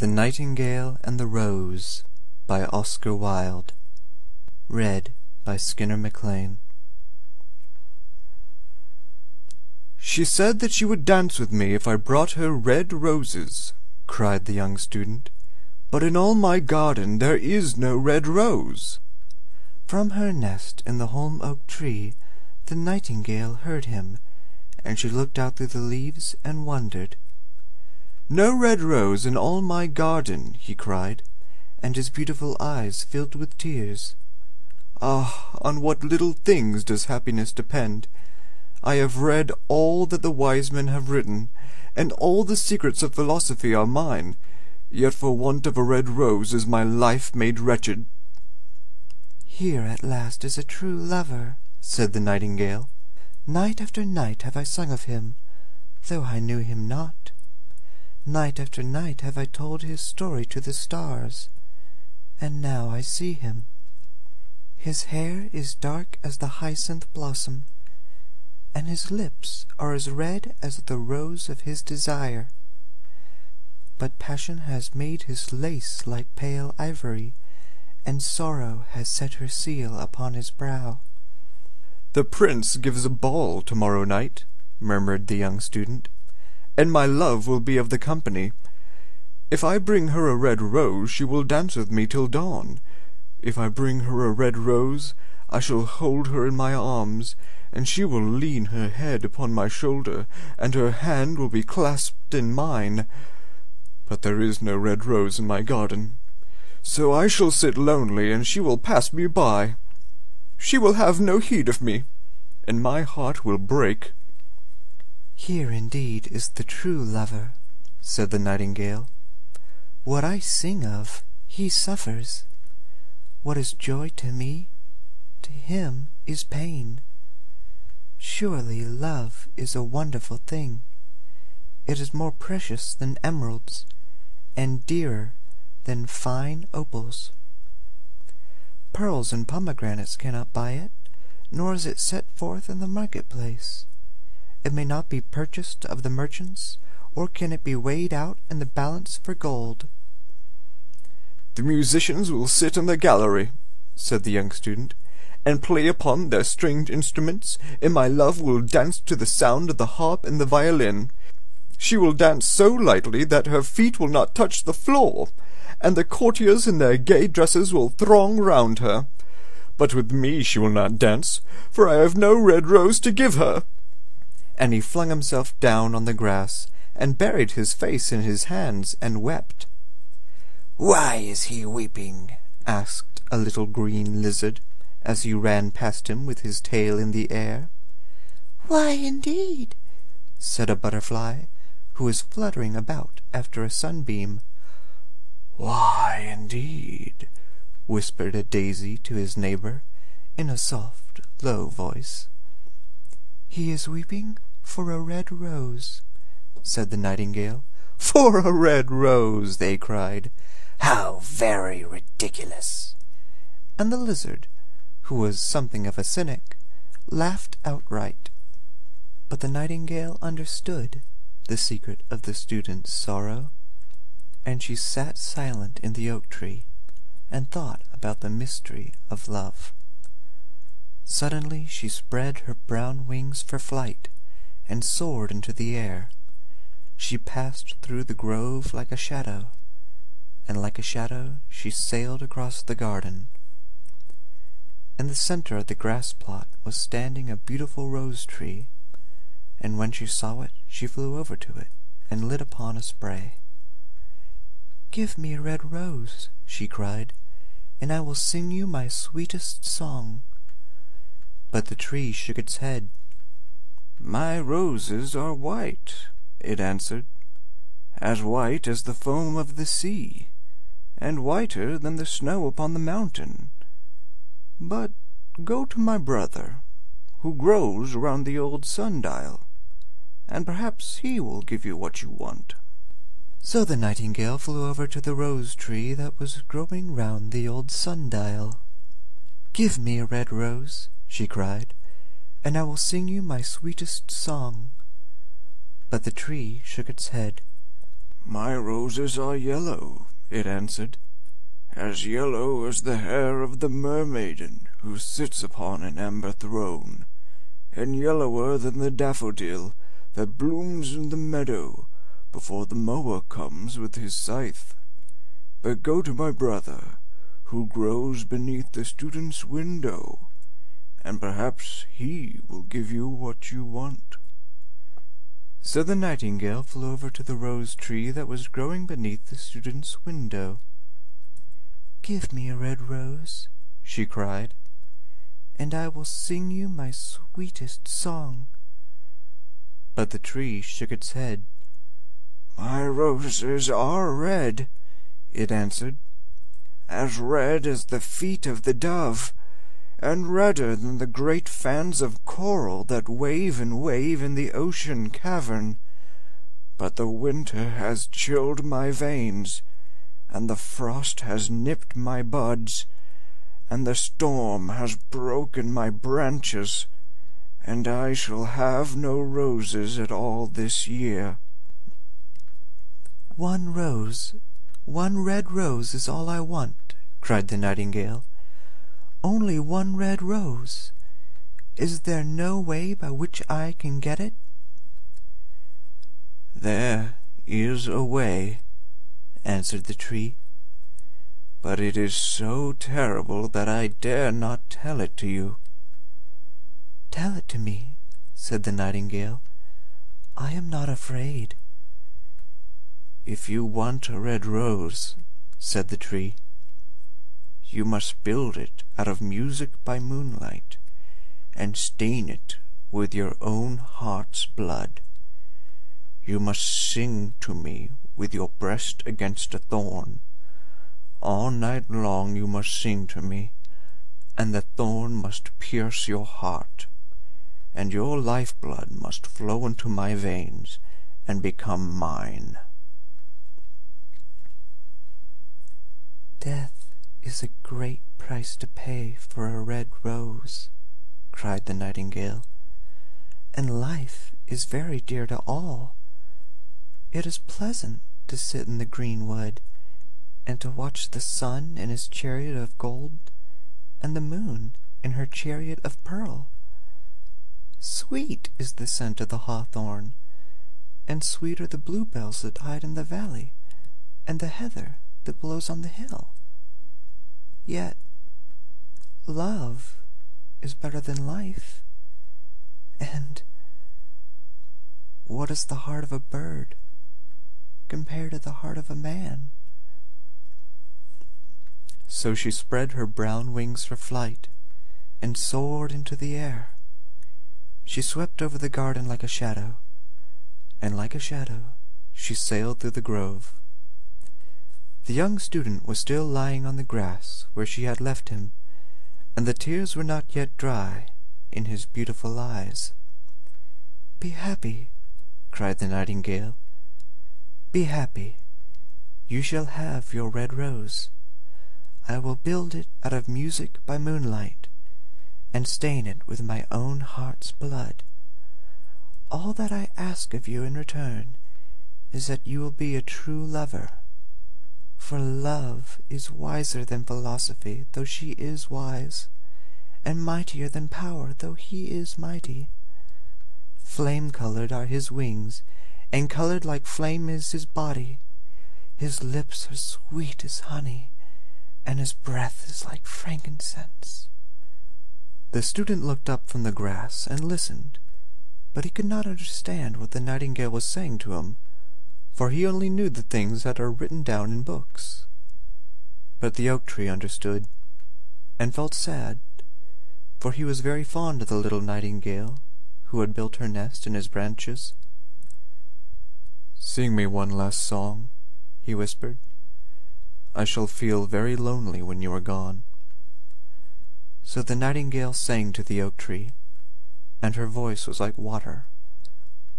The Nightingale and the Rose by Oscar Wilde. Read by Skinner McLean. "She said that she would dance with me if I brought her red roses," cried the young student, "but in all my garden there is no red rose." From her nest in the holm oak tree the nightingale heard him, and she looked out through the leaves and wondered. "No red rose in all my garden," he cried, and his beautiful eyes filled with tears. "Ah, on what little things does happiness depend! I have read all that the wise men have written, and all the secrets of philosophy are mine, yet for want of a red rose is my life made wretched." "Here at last is a true lover," said the nightingale. "Night after night have I sung of him, though I knew him not. Night after night have I told his story to the stars, and now I see him. His hair is dark as the hyacinth blossom, and his lips are as red as the rose of his desire. But passion has made his lace like pale ivory, and sorrow has set her seal upon his brow." "The prince gives a ball tomorrow night," murmured the young student, "and my love will be of the company. If I bring her a red rose, she will dance with me till dawn. If I bring her a red rose, I shall hold her in my arms, and she will lean her head upon my shoulder, and her hand will be clasped in mine. But there is no red rose in my garden, so I shall sit lonely, and she will pass me by. She will have no heed of me, and my heart will break." "Here indeed is the true lover," said the nightingale. "What I sing of, he suffers. What is joy to me, to him is pain. Surely love is a wonderful thing. It is more precious than emeralds, and dearer than fine opals. Pearls and pomegranates cannot buy it, nor is it set forth in the marketplace. It may not be purchased of the merchants, or can it be weighed out in the balance for gold." "The musicians will sit in the gallery," said the young student, "and play upon their stringed instruments, and my love will dance to the sound of the harp and the violin. She will dance so lightly that her feet will not touch the floor, and the courtiers in their gay dresses will throng round her. But with me she will not dance, for I have no red rose to give her." And he flung himself down on the grass, and buried his face in his hands, and wept. "Why is he weeping?" asked a little green lizard, as he ran past him with his tail in the air. "Why, indeed?" said a butterfly, who was fluttering about after a sunbeam. "Why, indeed?" whispered a daisy to his neighbor, in a soft, low voice. "He is weeping for a red rose," said the nightingale. "For a red rose!" they cried. "How very ridiculous!" And the lizard, who was something of a cynic, laughed outright. But the nightingale understood the secret of the student's sorrow, and she sat silent in the oak tree, and thought about the mystery of love. Suddenly she spread her brown wings for flight, and soared into the air. She passed through the grove like a shadow, and like a shadow she sailed across the garden. In the center of the grass plot was standing a beautiful rose tree, and when she saw it she flew over to it, and lit upon a spray. "Give me a red rose," she cried, "and I will sing you my sweetest song." But the tree shook its head. "My roses are white," it answered, "as white as the foam of the sea, and whiter than the snow upon the mountain. But go to my brother, who grows around the old sundial, and perhaps he will give you what you want." So the nightingale flew over to the rose tree that was growing round the old sundial. "Give me a red rose," she cried, "and I will sing you my sweetest song." But the tree shook its head. "My roses are yellow," it answered, "as yellow as the hair of the mermaiden who sits upon an amber throne, and yellower than the daffodil that blooms in the meadow before the mower comes with his scythe. But go to my brother, who grows beneath the student's window, and perhaps he will give you what you want." So the nightingale flew over to the rose-tree that was growing beneath the student's window. "Give me a red rose," she cried, "and I will sing you my sweetest song." But the tree shook its head. "My roses are red," it answered, "as red as the feet of the dove, and redder than the great fans of coral that wave and wave in the ocean cavern. But the winter has chilled my veins, and the frost has nipped my buds, and the storm has broken my branches, and I shall have no roses at all this year." "One rose, one red rose is all I want," cried the nightingale. "Only one red rose. Is there no way by which I can get it?" "There is a way," answered the tree, "but it is so terrible that I dare not tell it to you." "Tell it to me," said the nightingale. "I am not afraid." "If you want a red rose," said the tree, "you must build it out of music by moonlight, and stain it with your own heart's blood. You must sing to me with your breast against a thorn. All night long you must sing to me, and the thorn must pierce your heart, and your life-blood must flow into my veins and become mine." "Death is a great price to pay for a red rose," cried the nightingale, "and life is very dear to all. It is pleasant to sit in the green wood, and to watch the sun in his chariot of gold, and the moon in her chariot of pearl. Sweet is the scent of the hawthorn, and sweet are the bluebells that hide in the valley, and the heather that blows on the hill. Yet love is better than life, and what is the heart of a bird compared to the heart of a man?" So she spread her brown wings for flight, and soared into the air. She swept over the garden like a shadow, and like a shadow she sailed through the grove. The young student was still lying on the grass where she had left him, and the tears were not yet dry in his beautiful eyes. "Be happy," cried the nightingale. "Be happy. You shall have your red rose. I will build it out of music by moonlight, and stain it with my own heart's blood. All that I ask of you in return is that you will be a true lover. For love is wiser than philosophy, though she is wise, and mightier than power, though he is mighty. Flame-colored are his wings, and colored like flame is his body. His lips are sweet as honey, and his breath is like frankincense." The student looked up from the grass and listened, but he could not understand what the nightingale was saying to him, for he only knew the things that are written down in books. But the oak tree understood, and felt sad, for he was very fond of the little nightingale who had built her nest in his branches. "Sing me one last song," he whispered. "I shall feel very lonely when you are gone." So the nightingale sang to the oak tree, and her voice was like water,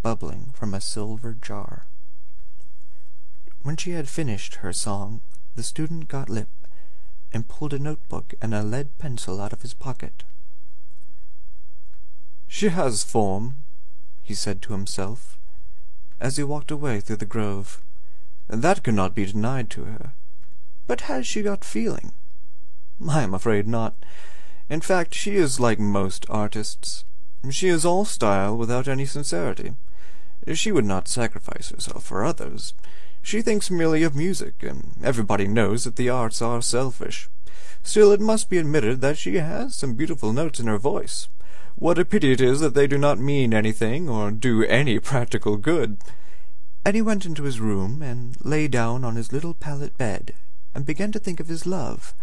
bubbling from a silver jar. When she had finished her song, the student got lip, and pulled a notebook and a lead pencil out of his pocket. "She has form," he said to himself, as he walked away through the grove, That cannot be denied to her. But has she got feeling? I am afraid not. In fact, she is like most artists. She is all style without any sincerity. She would not sacrifice herself for others. She thinks merely of music, and everybody knows that the arts are selfish. Still, it must be admitted that she has some beautiful notes in her voice. What a pity it is that they do not mean anything or do any practical good." And he went into his room and lay down on his little pallet bed and began to think of his love,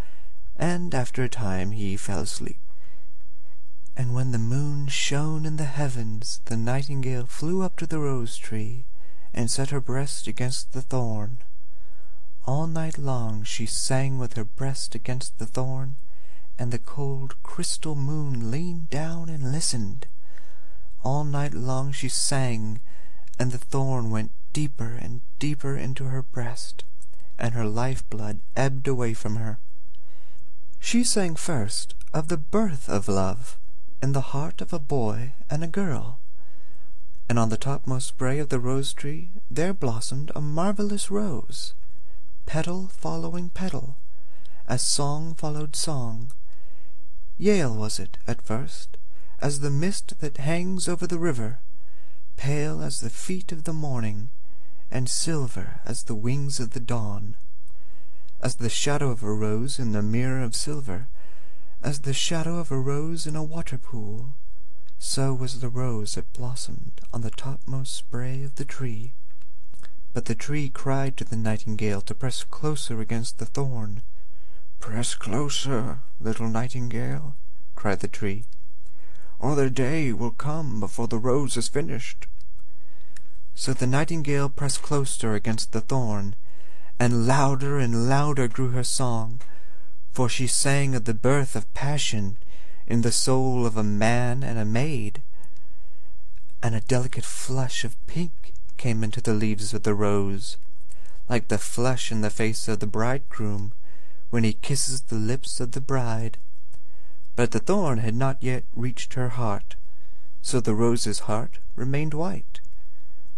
and after a time he fell asleep. And when the moon shone in the heavens, the nightingale flew up to the rose-tree and set her breast against the thorn. All night long she sang with her breast against the thorn, and the cold crystal moon leaned down and listened. All night long she sang, and the thorn went deeper and deeper into her breast, and her life-blood ebbed away from her. She sang first of the birth of love in the heart of a boy and a girl, and on the topmost spray of the rose-tree there blossomed a marvelous rose, petal following petal, as song followed song. Yale was it at first, as the mist that hangs over the river, pale as the feet of the morning, and silver as the wings of the dawn. As the shadow of a rose in the mirror of silver, as the shadow of a rose in a water-pool, so was the rose that blossomed on the topmost spray of the tree. But the tree cried to the nightingale to press closer against the thorn. "Press closer, little nightingale," cried the tree, "or the day will come before the rose is finished." So the nightingale pressed closer against the thorn, and louder grew her song, for she sang of the birth of passion in the soul of a man and a maid, and a delicate flush of pink came into the leaves of the rose, like the flush in the face of the bridegroom when he kisses the lips of the bride. But the thorn had not yet reached her heart, so the rose's heart remained white,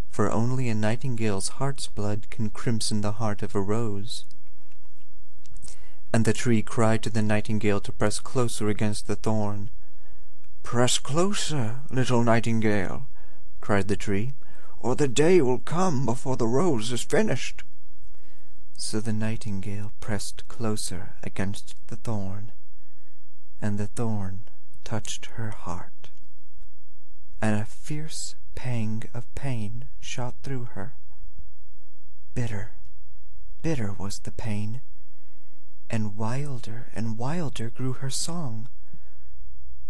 for only a nightingale's heart's blood can crimson the heart of a rose. And the tree cried to the nightingale to press closer against the thorn. "Press closer, little nightingale," cried the tree, "or the day will come before the rose is finished." So the nightingale pressed closer against the thorn, and the thorn touched her heart, and a fierce pang of pain shot through her. Bitter, bitter was the pain, and wilder grew her song,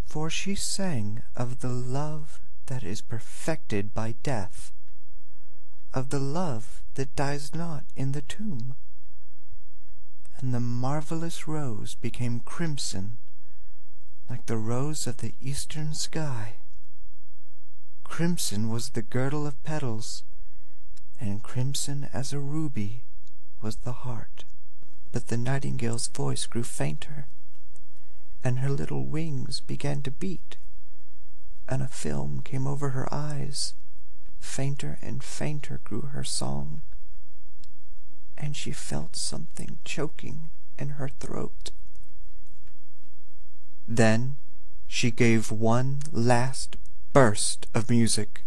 for she sang of the love that is perfected by death, of the love that dies not in the tomb. And the marvelous rose became crimson, like the rose of the eastern sky. Crimson was the girdle of petals, and crimson as a ruby was the heart. But the nightingale's voice grew fainter, and her little wings began to beat, and a film came over her eyes. Fainter and fainter grew her song, and she felt something choking in her throat. Then she gave one last burst of music.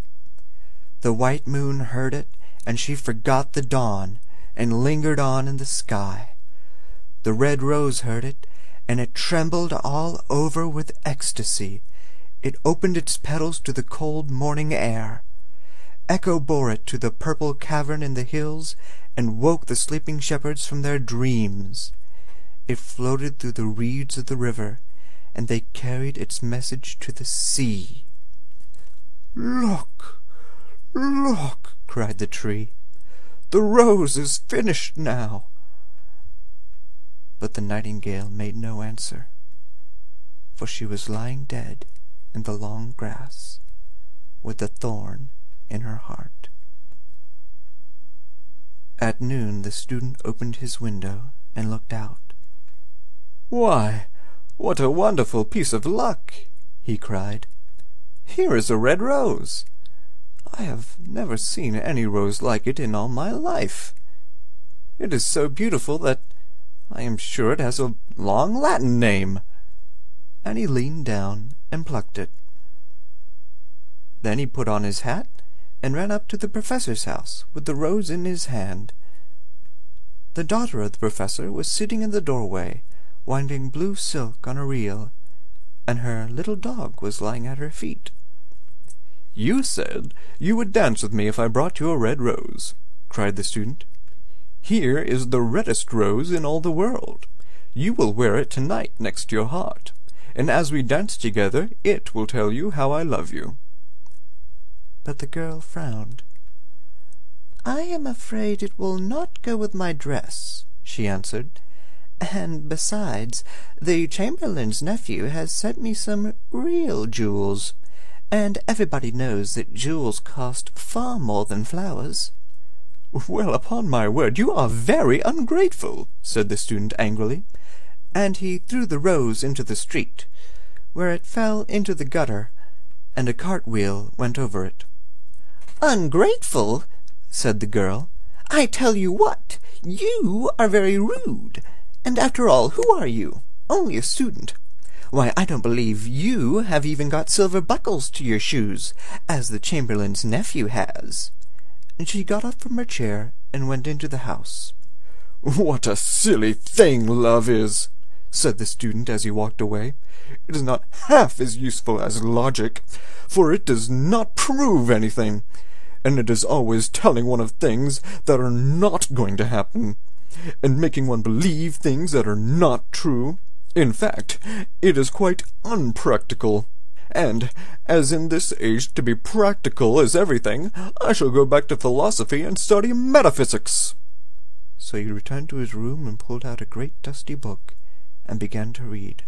The white moon heard it, and she forgot the dawn, and lingered on in the sky. The red rose heard it, and it trembled all over with ecstasy. It opened its petals to the cold morning air. Echo bore it to the purple cavern in the hills, and woke the sleeping shepherds from their dreams. It floated through the reeds of the river, and they carried its message to the sea. "Look, look," cried the tree, "the rose is finished now." But the nightingale made no answer, for she was lying dead in the long grass, with a thorn in her heart. At noon the student opened his window and looked out. "Why, what a wonderful piece of luck!" he cried. "Here is a red rose. I have never seen any rose like it in all my life. It is so beautiful that I am sure it has a long Latin name." And he leaned down and plucked it. Then he put on his hat and ran up to the professor's house with the rose in his hand. The daughter of the professor was sitting in the doorway, winding blue silk on a reel, and her little dog was lying at her feet. "You said you would dance with me if I brought you a red rose," cried the student. "Here is the reddest rose in all the world. You will wear it tonight next your heart, and as we dance together it will tell you how I love you." But the girl frowned. "I am afraid it will not go with my dress," she answered, "and besides, the Chamberlain's nephew has sent me some real jewels, and everybody knows that jewels cost far more than flowers." "Well, upon my word, you are very ungrateful," said the student angrily, and he threw the rose into the street, where it fell into the gutter, and a cartwheel went over it. "Ungrateful?" said the girl. "I tell you what, you are very rude. And after all, who are you? Only a student. Why, I don't believe you have even got silver buckles to your shoes, as the Chamberlain's nephew has." And she got up from her chair and went into the house. "What a silly thing love is!" said the student as he walked away. "It is not half as useful as logic, for it does not prove anything, and it is always telling one of things that are not going to happen, and making one believe things that are not true. In fact, it is quite unpractical. And, as in this age to be practical is everything, I shall go back to philosophy and study metaphysics." So he returned to his room and pulled out a great dusty book, and began to read.